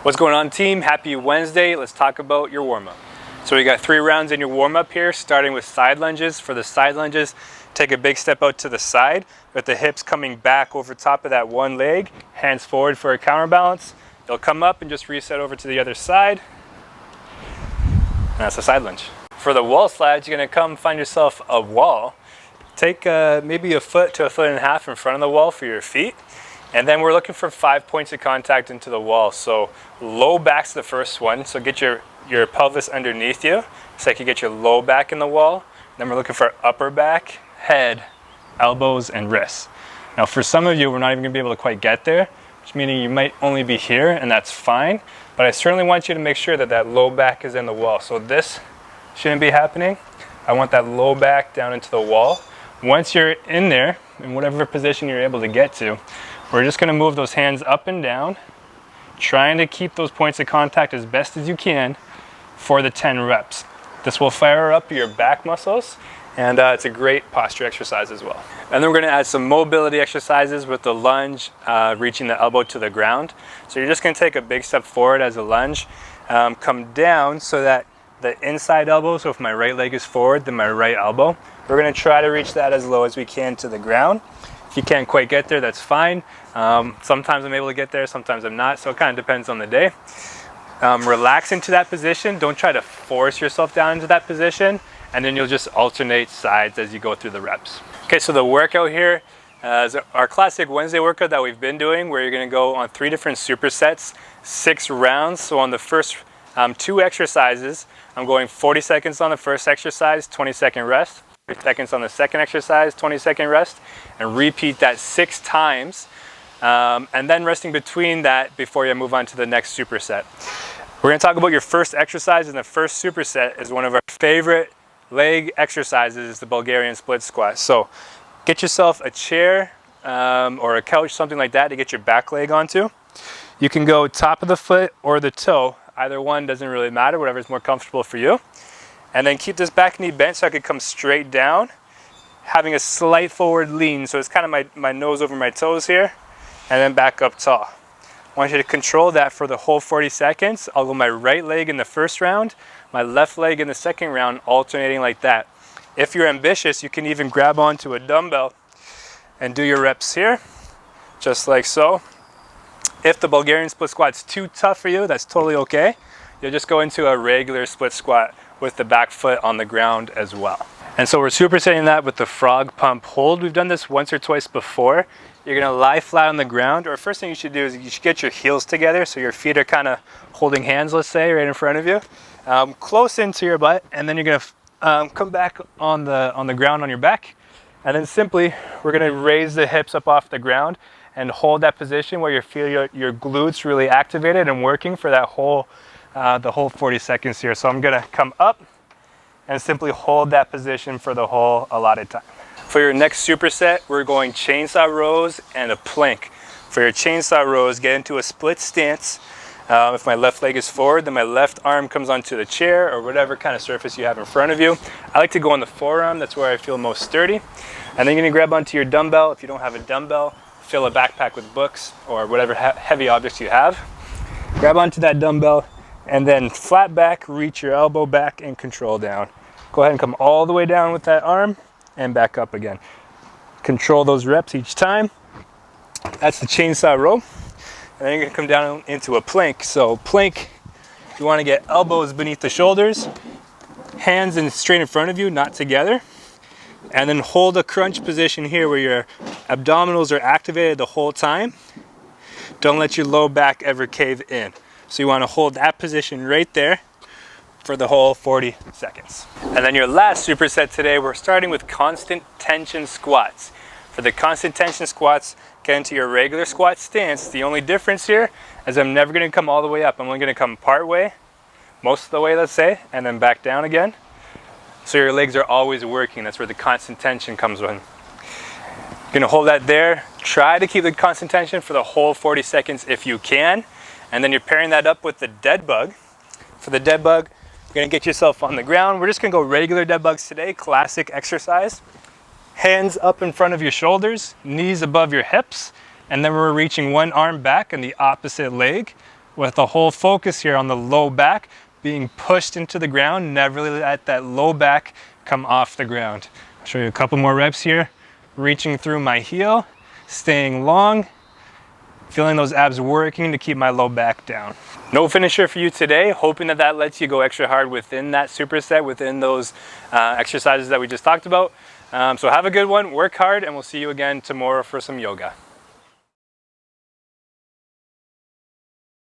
What's going on, team? Happy Wednesday. Let's talk about your warm-up. So we got 3 rounds in your warm-up here, starting with side lunges. For the side lunges, take a big step out to the side with the hips coming back over top of that one leg, hands forward for a counterbalance. You'll come up and just reset over to the other side. And that's a side lunge. For the wall slides, you're gonna come find yourself a wall. Take maybe a foot to a foot and a half in front of the wall for your feet. And then we're looking for 5 points of contact into the wall. So low back's the first one. So get your pelvis underneath you. So you can get your low back in the wall. Then we're looking for upper back, head, elbows, and wrists. Now for some of you, we're not even gonna be able to quite get there, which meaning you might only be here, and that's fine. But I certainly want you to make sure that that low back is in the wall. So this shouldn't be happening. I want that low back down into the wall. Once you're in there, in whatever position you're able to get to, we're just gonna move those hands up and down, trying to keep those points of contact as best as you can for the 10 reps. This will fire up your back muscles, and it's a great posture exercise as well. And then we're gonna add some mobility exercises with the lunge, reaching the elbow to the ground. So you're just gonna take a big step forward as a lunge, come down so that the inside elbow, so if my right leg is forward, then my right elbow, we're gonna try to reach that as low as we can to the ground. If you can't quite get there, that's fine. Sometimes I'm able to get there, sometimes I'm not, so it kind of depends on the day. Relax into that position. Don't try to force yourself down into that position, and then you'll just alternate sides as you go through the reps. Okay, so the workout here is our classic Wednesday workout that we've been doing, where you're gonna go on 3 different supersets, 6 rounds. So on the first 2 exercises, I'm going 40 seconds on the first exercise, 20-second rest. 30 seconds on the second exercise, 20-second rest, and repeat that 6 times, and then resting between that before you move on to the next superset. We're going to talk about your first exercise, and the first superset is one of our favorite leg exercises, the Bulgarian Split Squat. So get yourself a chair or a couch, something like that, to get your back leg onto. You can go top of the foot or the toe. Either one doesn't really matter, whatever is more comfortable for you. And then keep this back knee bent so I could come straight down, having a slight forward lean. So it's kind of my nose over my toes here, and then back up tall. I want you to control that for the whole 40 seconds. I'll go my right leg in the first round, my left leg in the second round, alternating like that. If you're ambitious, you can even grab onto a dumbbell and do your reps here, just like so. If the Bulgarian split squat's too tough for you, that's totally okay. You'll just go into a regular split squat with the back foot on the ground as well. And so we're supersetting that with the frog pump hold. We've done this once or twice before. You're gonna lie flat on the ground, or first thing you should do is you should get your heels together so your feet are kind of holding hands, let's say, right in front of you, close into your butt, and then you're gonna come back on the ground on your back, and then simply we're gonna raise the hips up off the ground and hold that position where you feel your glutes really activated and working for that whole the whole 40 seconds here. So I'm gonna come up and simply hold that position for the whole allotted time. For your next superset, we're going chainsaw rows and a plank. For your chainsaw rows, get into a split stance. If my left leg is forward, then my left arm comes onto the chair or whatever kind of surface you have in front of you. I like to go on the forearm, that's where I feel most sturdy. And then you're gonna grab onto your dumbbell. If you don't have a dumbbell, fill a backpack with books or whatever heavy objects you have. Grab onto that dumbbell, and then flat back, reach your elbow back and control down. Go ahead and come all the way down with that arm and back up again. Control those reps each time. That's the chainsaw row. And then you're gonna come down into a plank. So plank, you wanna get elbows beneath the shoulders, hands straight in front of you, not together. And then hold a crunch position here where your abdominals are activated the whole time. Don't let your low back ever cave in. So you want to hold that position right there for the whole 40 seconds. And then your last superset today, we're starting with constant tension squats. For the constant tension squats, get into your regular squat stance. The only difference here is I'm never going to come all the way up. I'm only going to come part way, most of the way, let's say, and then back down again. So your legs are always working. That's where the constant tension comes in. You're going to hold that there. Try to keep the constant tension for the whole 40 seconds if you can. And then you're pairing that up with the dead bug. For the dead bug, you're gonna get yourself on the ground. We're just gonna go regular dead bugs today, classic exercise. Hands up in front of your shoulders, knees above your hips, and then we're reaching one arm back and the opposite leg with the whole focus here on the low back being pushed into the ground. Never really let that low back come off the ground. I'll show you a couple more reps here. Reaching through my heel, staying long, feeling those abs working to keep my low back down. No finisher for you today, hoping that lets you go extra hard within that superset, within those exercises that we just talked about. So have a good one, work hard, and we'll see you again tomorrow for some yoga.